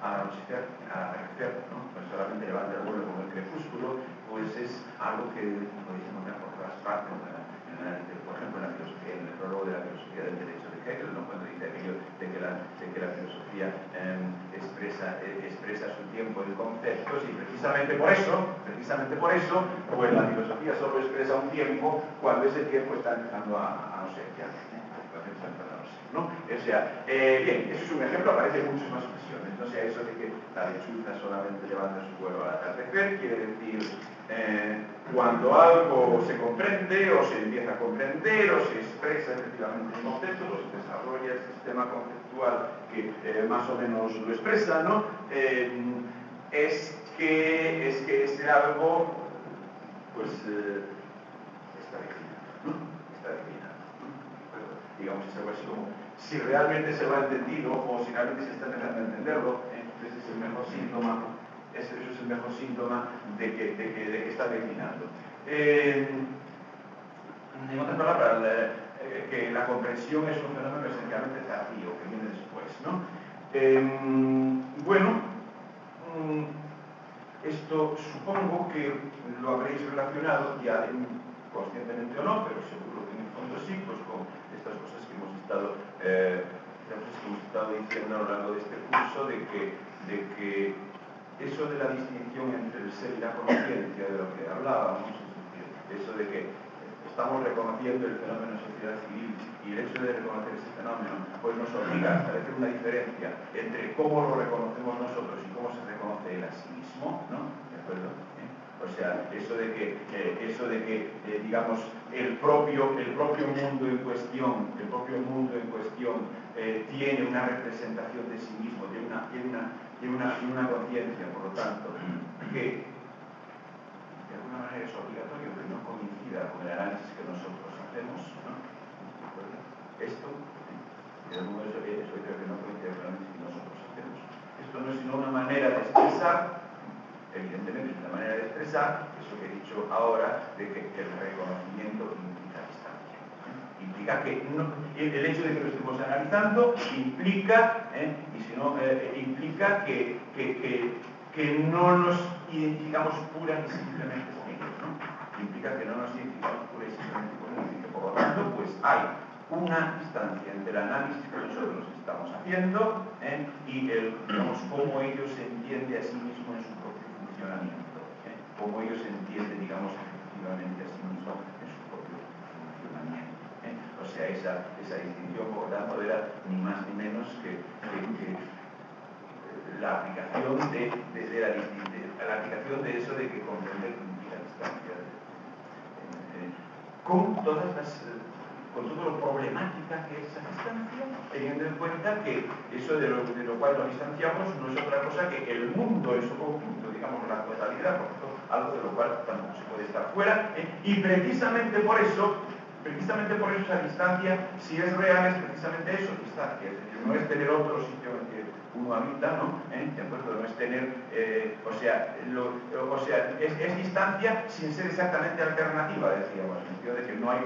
al anochecer, al atardecer, ¿no? Pues solamente levanta el vuelo con el crepúsculo, pues es algo que podéis encontrar por todas partes, por ejemplo en la filosofía, en el prólogo de la filosofía del derecho de Hegel, ¿no? Cuando dice aquello de que la filosofía expresa su tiempo en conceptos, y precisamente por eso, pues la filosofía solo expresa un tiempo cuando ese tiempo está empezando a no ser ya, ¿no? O sea, bien, eso es un ejemplo, aparece en muchas más ocasiones, ¿no? O sea, eso de que la lechuza solamente levanta su vuelo al atardecer, quiere decir cuando algo se comprende o se empieza a comprender o se expresa efectivamente en conceptos o se desarrolla el sistema conceptual que más o menos lo expresa, ¿no? Es que ese algo pues está declinado, ¿no? Está declinado, ¿no? Digamos, es algo así como si realmente se lo ha entendido o si realmente se está empezando a entenderlo, ese es el mejor síntoma. Eso es el mejor síntoma de que está declinando. En otras palabras, que la comprensión es un fenómeno esencialmente tardío, que viene después, ¿no? Bueno, esto supongo que lo habréis relacionado, ya conscientemente o no, pero seguro que en el fondo sí, pues con estas cosas que hemos estado diciendo a lo largo de este curso, de que eso de la distinción entre el ser y la conciencia de lo que hablábamos, es decir, eso de que estamos reconociendo el fenómeno sociedad civil y el hecho de reconocer ese fenómeno pues nos obliga a establecer una diferencia entre cómo lo reconocemos nosotros y cómo se reconoce él a sí mismo, ¿no? ¿De acuerdo? O sea, eso de que digamos, el propio mundo en cuestión, tiene una representación de sí mismo, tiene una conciencia, por lo tanto, que de alguna manera es obligatorio que no coincida con el análisis que nosotros hacemos, ¿no? Esto, de algún modo, eso creo que no coincide con el análisis que nosotros hacemos. Esto no es sino una manera de expresar, evidentemente es una manera de expresar, eso que he dicho ahora, de que el reconocimiento implica distancia. Implica que el hecho de que lo estemos analizando implica, y si no, implica que no nos identificamos pura y simplemente con ellos, ¿no? Implica que no nos identificamos pura y simplemente con ellos, y que por lo tanto, pues hay una distancia entre el análisis que nosotros estamos haciendo y digamos, cómo ellos se entiende a sí mismo en su propio funcionamiento, cómo ellos se entienden, digamos, efectivamente a sí mismo en su propio funcionamiento. O sea, esa distinción, por lo tanto, era ni más ni menos que la aplicación la aplicación de eso de que comprender implica distancia, con toda lo problemática que es esa distancia, teniendo en cuenta que eso de lo cual nos distanciamos no es otra cosa que el mundo en su conjunto, digamos, la totalidad, por tanto, algo de lo cual tampoco se puede estar fuera, y precisamente por eso Precisamente por eso esa distancia, si es real, es precisamente eso, distancia. Es decir, no es tener otro sitio en que uno habita, ¿no? ¿De acuerdo? No es tener, es distancia sin ser exactamente alternativa, decíamos, en el sentido de que no es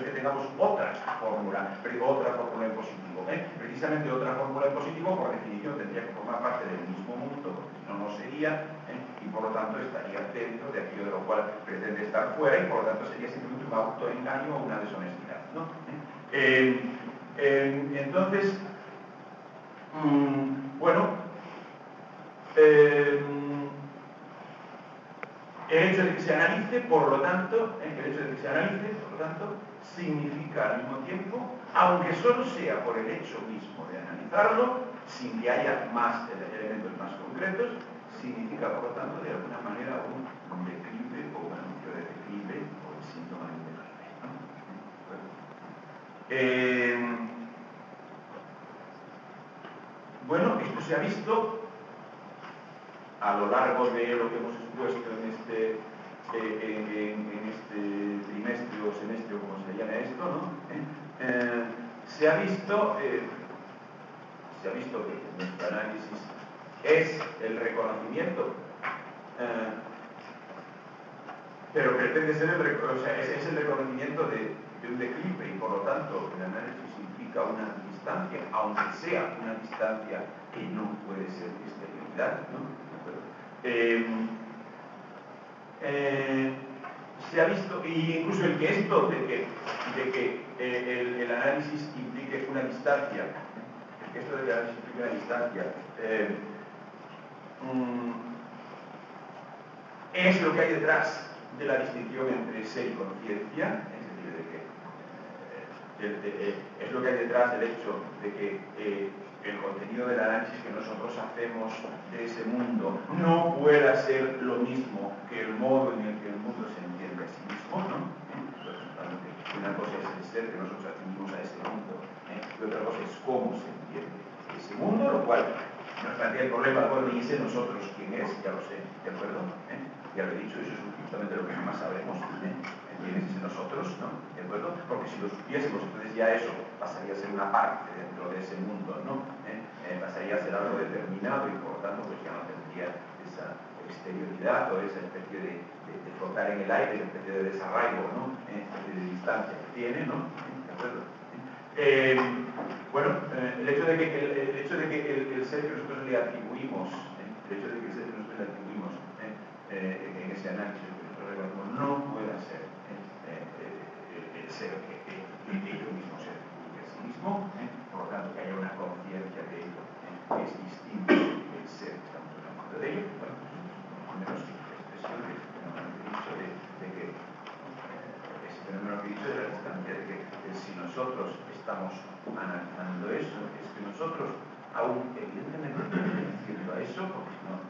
que tengamos otra fórmula en positivo. Precisamente otra fórmula en positivo, por definición, tendría que formar parte del mismo mundo, porque si no, no sería, y por lo tanto estaría dentro de aquello de lo cual pretende estar fuera, y por lo tanto sería simplemente un autoengaño o una deshonestidad, ¿no? Entonces, bueno, el hecho de que se analice, por lo tanto, significa al mismo tiempo, aunque solo sea por el hecho mismo de analizarlo, sin que haya más elementos más concretos, significa, por lo tanto, de alguna manera un declive o un anuncio de declive o el síntoma de un declive, ¿no? Bueno, esto se ha visto a lo largo de lo que hemos expuesto en este trimestre o semestre, o como se llame esto, ¿no? Se ha visto que nuestro análisis es el reconocimiento, pero pretende ser es el reconocimiento de un declive, y por lo tanto el análisis implica una distancia, aunque sea una distancia que no puede ser exterioridad, ¿no? Se ha visto, y incluso el que esto de que el análisis implique una distancia, es lo que hay detrás de la distinción entre ser y conciencia, es decir, es lo que hay detrás del hecho de que el contenido del análisis que nosotros hacemos de ese mundo no pueda ser lo mismo que el modo en el que el mundo se entiende a sí mismo, ¿no? Una cosa es el ser que nosotros atribuimos a ese mundo, y otra cosa es cómo se entiende ese mundo, lo cual nos plantea el problema, bueno, y ese nosotros quién es, ya lo sé, ¿de acuerdo? Ya lo he dicho, eso es justamente lo que jamás sabremos, quién es ese nosotros, ¿no? ¿De acuerdo? Porque si lo supiésemos, entonces ya eso pasaría a ser una parte dentro de ese mundo, ¿no? Pasaría a ser algo determinado, y por lo tanto pues ya no tendría esa exterioridad o esa especie de flotar en el aire, esa especie de desarraigo, ¿no? De distancia que tiene, ¿no? ¿De acuerdo? Bueno, el hecho de que el ser que nosotros le atribuimos, en ese análisis que nosotros reconocemos, no pueda ser el ser que ello mismo se atribuye a sí mismo, por lo tanto que haya una conciencia de ello que es distinto del ser que estamos hablando de ello. Bueno, al menos expresión de ese fenómeno que he dicho, ese fenómeno que he dicho de la distancia, de que si nosotros estamos analizando eso, es que nosotros aún evidentemente perteneciendo a eso, porque si no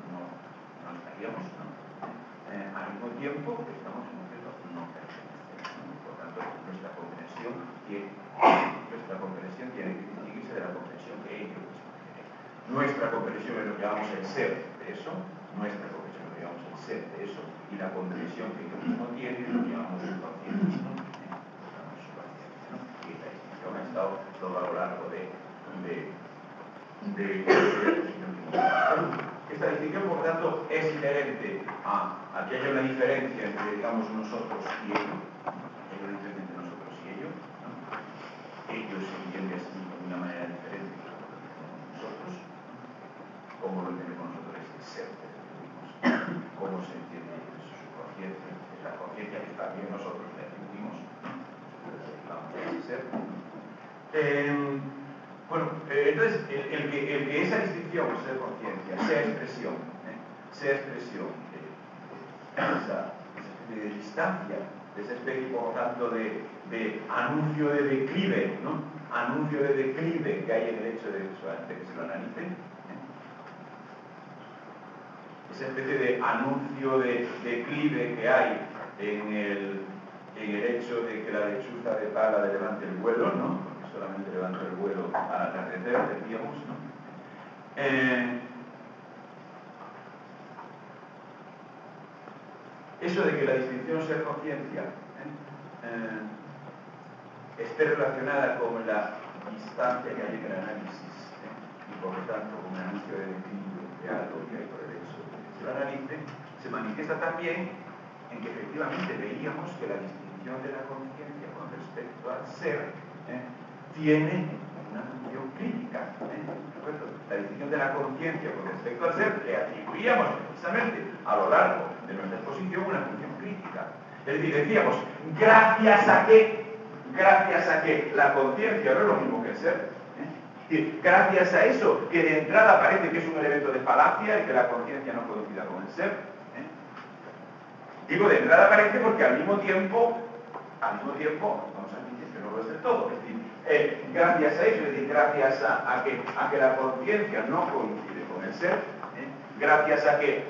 estaríamos, ¿no? Al mismo tiempo estamos en un cierto no pertenecemos, por tanto nuestra comprensión tiene que distinguirse de la comprensión que ellos tienen. Nuestra comprensión es lo que llamamos el ser de eso, y la comprensión que ellos mismos tienen es lo que llamamos su conciencia, ¿no? Y esta distinción ha estado todo a lo largo esta distinción, por tanto, es inherente a que haya una diferencia entre, digamos, nosotros y ellos. Ellos se entienden así de una manera diferente que nosotros, como lo entendemos nosotros es el ser que atribuimos, cómo se entiende su conciencia, es la conciencia que también nosotros le atribuimos, vamos a ser. Bueno, entonces, el que esa distinción, ser conciencia, sea expresión de esa especie de distancia, de esa especie, por lo tanto, de anuncio de declive, ¿no? Anuncio de declive que hay en el hecho de que se lo analice. Esa especie de anuncio de declive que hay en el hecho de que la lechuza de pala levante el vuelo, ¿no? Porque solamente levanta el vuelo al atardecer, decíamos, ¿no? Eso de que la distinción sea conciencia esté relacionada con la distancia que hay en el análisis, y por lo tanto con un análisis de equilibrio de algo que hay por el hecho de que se lo analice, se manifiesta también en que efectivamente veíamos que la distinción de la conciencia con respecto al ser tiene una función crítica. La distinción de la conciencia con respecto al ser le atribuíamos precisamente a lo largo de nuestra exposición una función crítica. Es decir, decíamos, gracias a que la conciencia no es lo mismo que el ser, gracias a eso, que de entrada parece que es un elemento de falacia y que la conciencia no coincida con el ser. Digo, de entrada parece porque al mismo tiempo, vamos a admitir que no lo es del todo. Es decir, gracias a eso, es decir, gracias a que la conciencia no coincide con el ser, gracias a que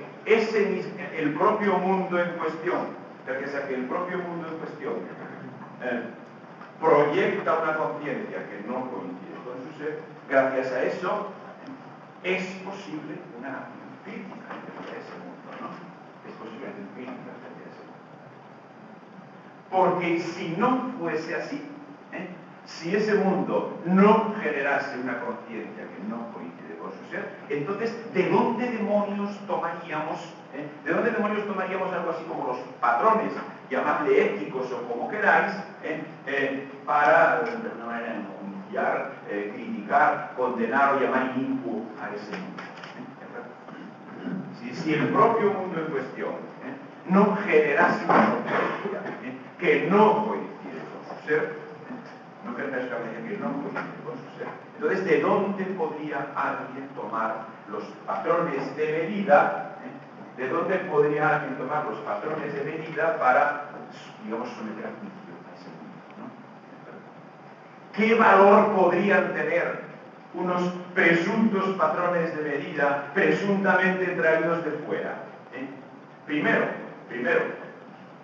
el propio mundo en cuestión, proyecta una conciencia que no coincide con su ser, gracias a eso es posible una acción crítica frente a ese mundo, ¿no? Es posible una acción crítica frente a ese mundo. Porque si no fuese así, si ese mundo no generase una conciencia que no coincide con su ser, entonces, ¿de dónde demonios tomaríamos algo así como los patrones, llamadle éticos o como queráis, para, de alguna manera, enunciar, criticar, condenar o llamar inicuo a ese mundo? Si el propio mundo en cuestión no generase una conciencia que no coincide con su ser, entonces, ¿de dónde podría alguien tomar los patrones de medida? ¿De dónde podría alguien tomar los patrones de medida para, digamos, someter a juicio a ese mundo, ¿no? ¿Qué valor podrían tener unos presuntos patrones de medida presuntamente traídos de fuera? Primero,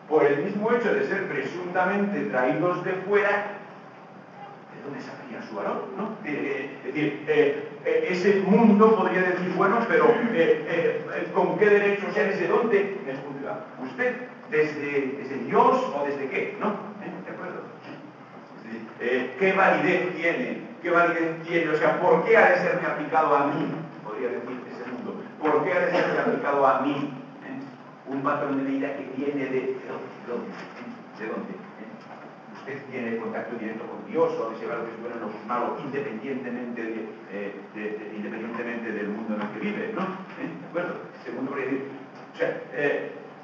por el mismo hecho de ser presuntamente traídos de fuera, ¿dónde sacaría su valor? ¿No? Es decir, ese mundo podría decir, bueno, pero ¿con qué derecho? O sea, ¿desde dónde me juzga? ¿Usted? ¿Desde Dios o desde qué? ¿No? ¿De acuerdo? ¿Qué validez tiene? ¿Qué validez tiene? O sea, ¿por qué ha de serme aplicado a mí? Podría decir ese mundo. ¿Por qué ha de serme aplicado a mí? Un patrón de medida que viene de dónde? Usted tiene contacto directo con Dios o ese valor que es bueno o que es malo, independientemente del mundo en el que vive, ¿no? ¿De acuerdo? Ese mundo podría decir, o sea,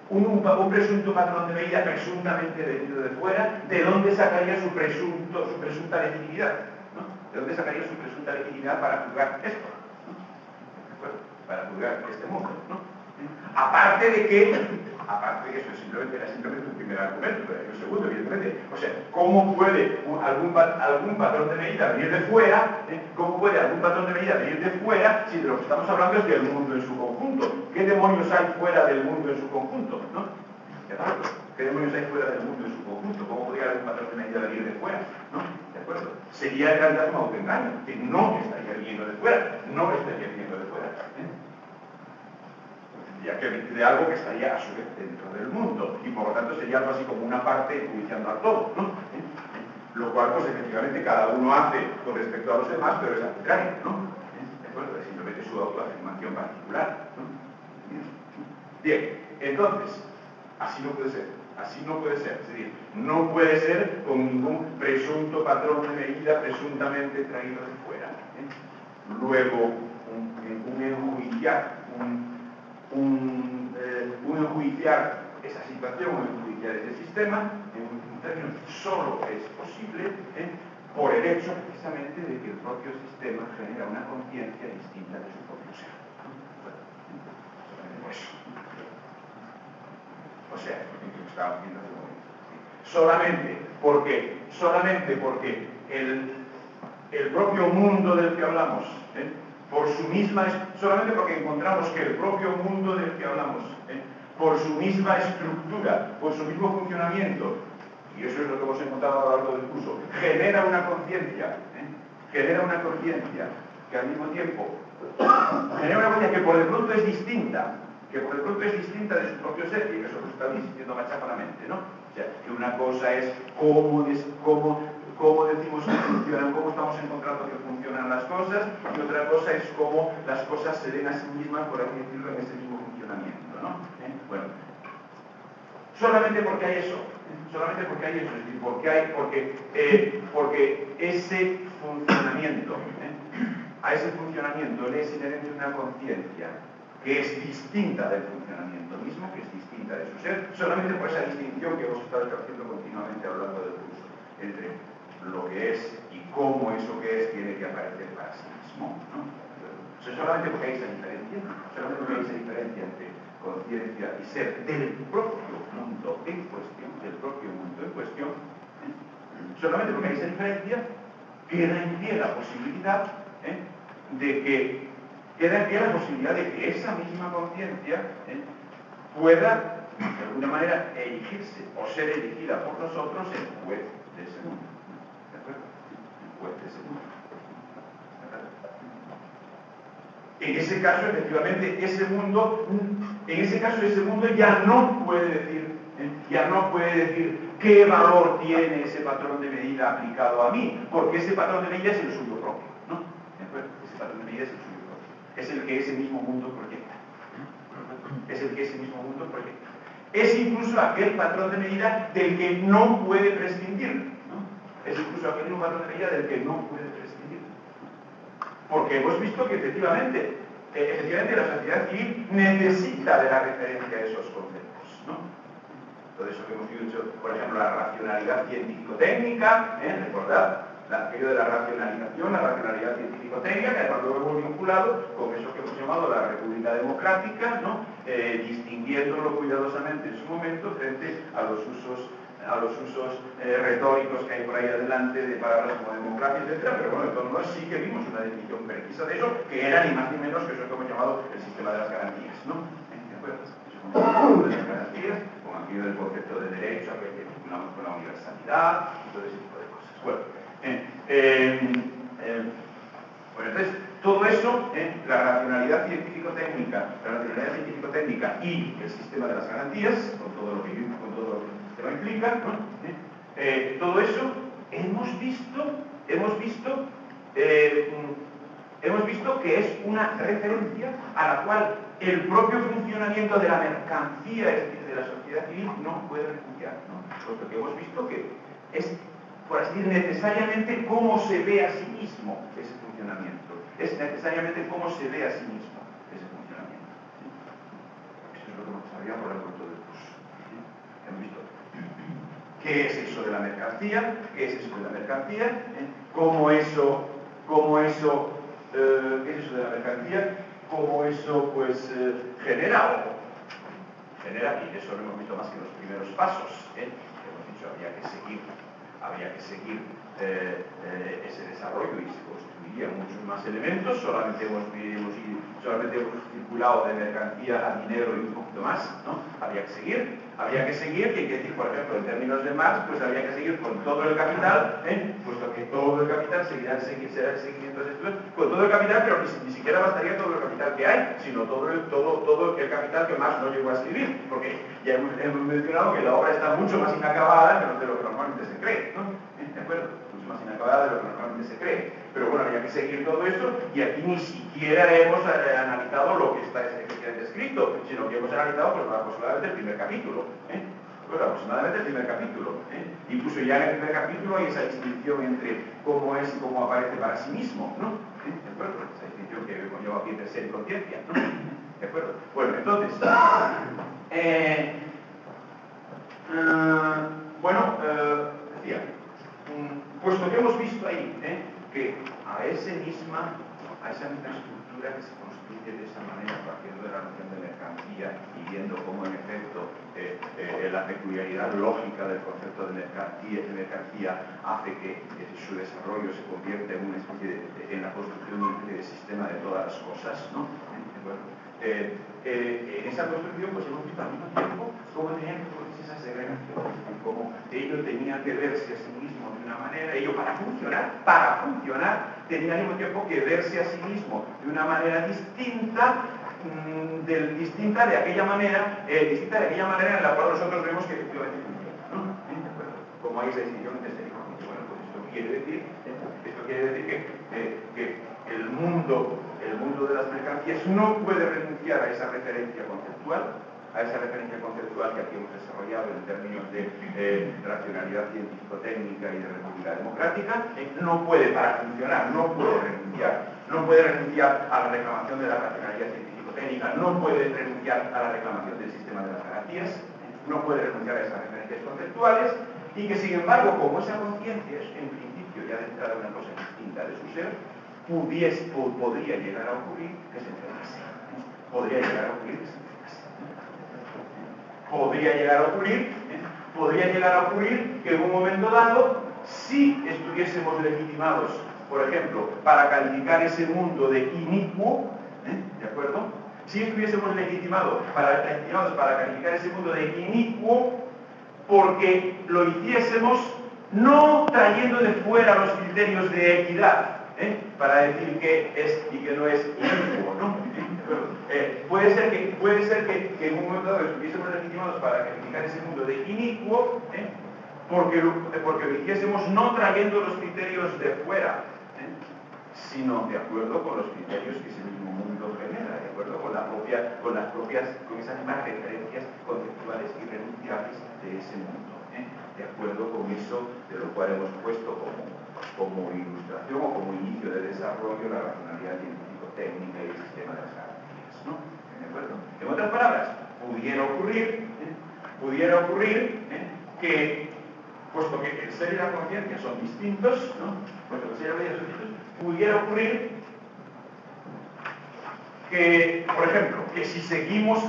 un presunto patrón de medida presuntamente venido de fuera, ¿de dónde sacaría su presunta legitimidad? ¿No? ¿De dónde sacaría su presunta legitimidad para juzgar esto? ¿No? ¿De acuerdo? Para juzgar este mundo, ¿no? Aparte de que eso era simplemente un primer argumento, pero hay un segundo, evidentemente. O sea, ¿cómo puede algún patrón de medida venir de fuera? ¿Cómo puede algún patrón de medida venir de fuera si de lo que estamos hablando es del mundo en su conjunto? ¿Qué demonios hay fuera del mundo en su conjunto? ¿No? ¿Qué demonios hay fuera del mundo en su conjunto? ¿Cómo podría algún patrón de medida venir de fuera? ¿No? ¿De acuerdo? Sería en realidad un autoengaño, que no estaría viniendo de fuera, ya que de algo que estaría a su vez dentro del mundo, y por lo tanto sería algo así como una parte enjuiciando al todo, ¿no? Lo cual, pues efectivamente, cada uno hace con respecto a los demás, pero es arbitrario, ¿no? ¿De acuerdo? Es simplemente su autoafirmación particular, ¿no? Bien, entonces, así no puede ser, es decir, no puede ser con ningún presunto patrón de medida presuntamente traído de fuera. Luego, un enjuiciar esa situación, un enjuiciar ese sistema, en términos solo es posible por el hecho precisamente de que el propio sistema genera una conciencia distinta de su propio ser. Bueno, eso. O sea, lo que estaba viendo hace un momento. Solamente porque el propio mundo del que hablamos, solamente porque encontramos que el propio mundo del que hablamos, por su misma estructura, por su mismo funcionamiento, y eso es lo que hemos encontrado a lo largo del curso, genera una conciencia que al mismo tiempo genera una conciencia que por de pronto es distinta, de su propio ser, y eso lo está diciendo machaconamente, ¿no? O sea, que una cosa es cómo cosa es cómo las cosas se ven a sí mismas, por así decirlo, en ese mismo funcionamiento, ¿no? Bueno, solamente porque hay eso, solamente porque hay eso, es decir, porque ese funcionamiento, a ese funcionamiento le es inherente una conciencia que es distinta del funcionamiento mismo, que es distinta de su ser, solamente por esa distinción que hemos estado estableciendo continuamente a lo largo del curso, entre lo que es y cómo eso que es tiene que aparecer para sí mismo, ¿no? O sea, solamente porque hay esa diferencia, solamente porque hay esa diferencia entre conciencia y ser del propio mundo en cuestión, solamente porque hay esa diferencia, queda en pie la posibilidad de que esa misma conciencia pueda, de alguna manera, erigirse o ser erigida por nosotros en juez de ese mundo. ¿De acuerdo? En juez de ese mundo. En ese caso, efectivamente, ese mundo ya no puede decir qué valor tiene ese patrón de medida aplicado a mí, porque ese patrón de medida es el suyo propio, ¿no? ¿De acuerdo? Ese patrón de medida es el suyo propio. Es el que ese mismo mundo proyecta. Es el que ese mismo mundo proyecta. Es incluso aquel patrón de medida del que no puede prescindir, ¿no? Es incluso aquel mismo patrón de medida del que no puede prescindir. Porque hemos visto que efectivamente la sociedad civil necesita de la referencia a esos conceptos, ¿no? Todo eso que hemos dicho, por ejemplo, la racionalidad científico-técnica, recordad, aquello de la racionalización, la racionalidad científico-técnica, que además lo hemos vinculado con eso que hemos llamado la república democrática, ¿no? Distinguiéndolo cuidadosamente en su momento frente a los usos retóricos que hay por ahí adelante de palabras como democracia, etc. Pero bueno, de todos modos sí que vimos una definición precisa de eso, que era ni más ni menos que eso que hemos llamado el sistema de las garantías, ¿no? ¿De acuerdo? Eso de las garantías, con aquello del concepto de derecho, aquello que vinculamos con la universalidad, y todo ese tipo de cosas. Bueno, entonces, todo eso, la racionalidad científico-técnica y el sistema de las garantías, con todo lo que lo implica, ¿no? Todo eso hemos visto que es una referencia a la cual el propio funcionamiento de la mercancía, es decir, de la sociedad civil, no puede renunciar, ¿no? Puesto que hemos visto que es, por así decir, necesariamente cómo se ve a sí mismo ese funcionamiento. Es necesariamente cómo se ve a sí mismo ese funcionamiento. Eso es lo que hemos sabido por el punto del curso. Hemos visto qué es eso de la mercancía, cómo eso pues genera, y eso lo hemos visto más que en los primeros pasos, hemos dicho, habría que seguir ese desarrollo y se construirían muchos más elementos, solamente hemos circulado de mercancía a dinero y un poquito más, ¿no? Habría que seguir, que hay que decir, por ejemplo, en términos de Marx, pues habría que seguir con todo el capital, puesto que todo el capital será el seguimiento de estudios, con todo el capital, pero ni siquiera bastaría todo el capital que hay, sino todo el capital que Marx no llegó a escribir, porque ya hemos mencionado que la obra está mucho más inacabada de lo que normalmente se cree, ¿no? ¿De acuerdo? Mucho más inacabada de lo que normalmente se cree. Pero bueno, habría que seguir todo esto, y aquí ni siquiera hemos analizado lo que está efectivamente escrito, sino que hemos analizado pues, aproximadamente el primer capítulo. Pues aproximadamente el primer capítulo. Incluso ya en el primer capítulo hay esa distinción entre cómo es y cómo aparece para sí mismo, ¿no? ¿De acuerdo? Esa distinción que conlleva aquí entre ser y conciencia, ¿no? ¿De acuerdo? Bueno, entonces, decía, puesto que hemos visto ahí que a esa misma estructura que se construye de esa manera, partiendo de la noción de mercancía y viendo cómo en efecto la peculiaridad lógica del concepto de mercancía hace que su desarrollo se convierta en una especie en la construcción de una especie de sistema de todas las cosas, ¿no? En esa construcción pues hemos visto al mismo tiempo cómo tenían que producirse esas segregaciones, cómo ellos tenían que verse a sí mismos de una manera, ellos para funcionar tenían al mismo tiempo que verse a sí mismo de una manera distinta de aquella manera en la cual nosotros vemos que efectivamente funciona, ¿no? ¿De acuerdo? Como hay esa distinción entre ser y conciencia. Bueno, pues esto quiere decir que el mundo garantías no puede renunciar a esa referencia conceptual, que aquí hemos desarrollado en términos de racionalidad científico-técnica y de república democrática. No puede, para funcionar, no puede renunciar a la reclamación de la racionalidad científico-técnica, no puede renunciar a la reclamación del sistema de las garantías, no puede renunciar a esas referencias conceptuales, y que sin embargo, como esa conciencia es en principio ya de entrada una cosa distinta de su ser, podría llegar a ocurrir que se enfermase. Podría llegar a ocurrir que se enfermase. Podría llegar a ocurrir que en un momento dado, si estuviésemos legitimados, por ejemplo, para calificar ese mundo de inicuo, ¿de acuerdo? Si estuviésemos legitimados para calificar ese mundo de inicuo, porque lo hiciésemos no trayendo de fuera los criterios de equidad, para decir que es y que no es inicuo, ¿no? Puede ser que en un momento dado estuviésemos legitimados para calificar ese mundo de inicuo, porque lo hiciésemos no trayendo los criterios de fuera, sino de acuerdo con los criterios que ese mismo mundo genera, de acuerdo con esas mismas referencias conceptuales irrenunciables de ese mundo, de acuerdo con eso de lo cual hemos puesto como ilustración o como inicio de desarrollo la racionalidad científico-técnica y el sistema de las garantías, ¿no? ¿De acuerdo? En otras palabras, pudiera ocurrir que, puesto que el ser y la conciencia son distintos, ¿no? Pudiera ocurrir que, por ejemplo, que si seguimos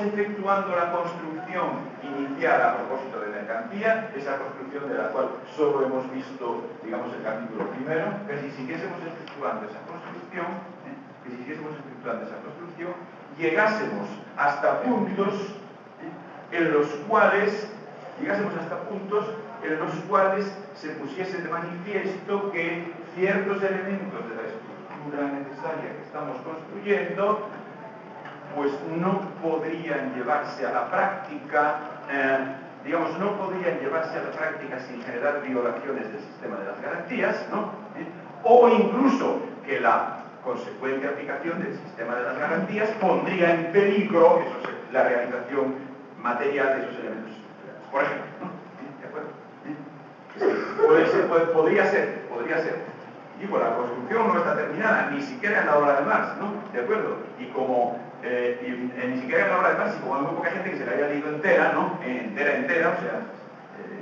efectuando la construcción inicial a propósito de mercancía, esa construcción de la cual solo hemos visto, digamos, el capítulo primero, que si siguiésemos efectuando esa construcción, llegásemos hasta puntos en los cuales se pusiese de manifiesto que ciertos elementos de la estructura necesaria que estamos construyendo pues no podrían llevarse a la práctica, sin generar violaciones del sistema de las garantías, ¿no? O incluso que la consecuente aplicación del sistema de las garantías pondría en peligro la realización material de esos elementos estructurales. Por ejemplo, ¿no? ¿De acuerdo? Podría ser. Y pues la construcción no está terminada, ni siquiera en la obra de Marx, ¿no? ¿De acuerdo? Y como ni siquiera en la obra de Marx, y como hay muy poca gente que se la haya leído entera, ¿no? Entera, o sea,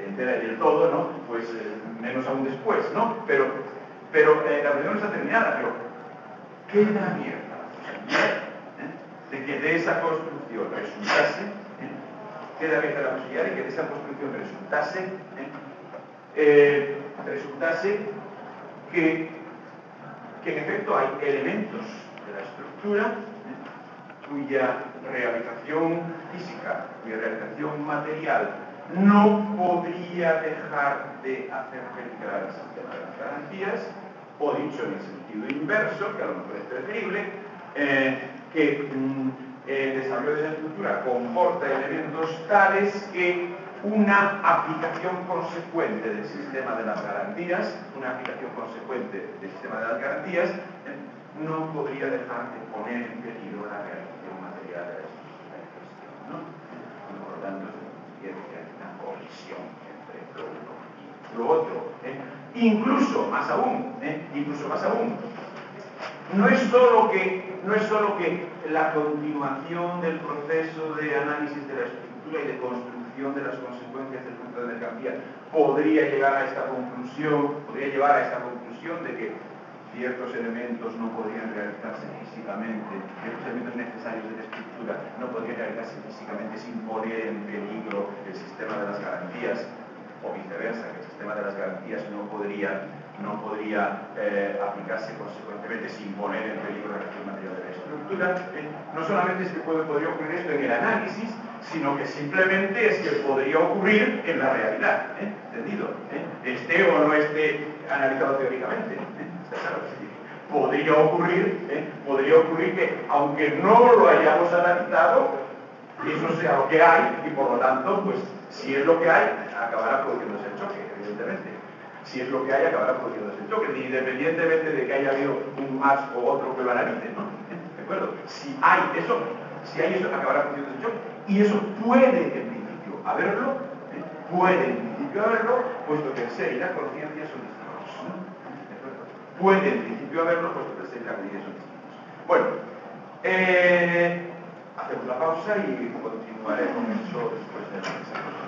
entera y del todo, ¿no? Pues menos aún después, ¿no? Pero la construcción no está terminada, pero queda abierta la posibilidad de que de esa construcción resultase, queda abierta la posibilidad de que de esa construcción resultase que en efecto hay elementos de la estructura cuya realización física, cuya realización material no podría dejar de hacer peligrar el sistema de las garantías, o dicho en el sentido inverso, que a lo mejor es preferible, que el desarrollo de la estructura comporta elementos tales que una aplicación consecuente del sistema de las garantías, no podría dejar de poner en peligro la realización material de la estructura en cuestión, ¿no? Y por lo tanto, se considera que hay una colisión entre lo uno y lo otro. Incluso más aún, no es solo que la continuación del proceso de análisis de la estructura y de construcción de las consecuencias del punto de mercancía podría llevar a esta conclusión de que ciertos elementos no podrían realizarse físicamente, ciertos elementos necesarios de la estructura no podrían realizarse físicamente sin poner en peligro el sistema de las garantías, o viceversa, que el sistema de las garantías no podría aplicarse consecuentemente sin poner en peligro la reacción material de la estructura. No solamente es que podría ocurrir esto en el análisis, sino que simplemente es que podría ocurrir en la realidad, ¿entendido? Esté o no esté analizado teóricamente, está claro. Podría ocurrir que, aunque no lo hayamos analizado, eso sea lo que hay, y por lo tanto, pues, si es lo que hay, acabará produciéndose el choque, evidentemente. Independientemente de que haya habido un Marx o otro que lo analice, ¿no? ¿de acuerdo? Si hay eso, acabará funcionando el shock, y eso puede, en principio, haberlo, puede, en principio, haberlo, puesto que el ser y la conciencia son distintos, ¿no? ¿De acuerdo? Puede, en principio, haberlo, puesto que el ser y la conciencia son distintos. Bueno, hacemos la pausa y continuaremos eso después de la mesa.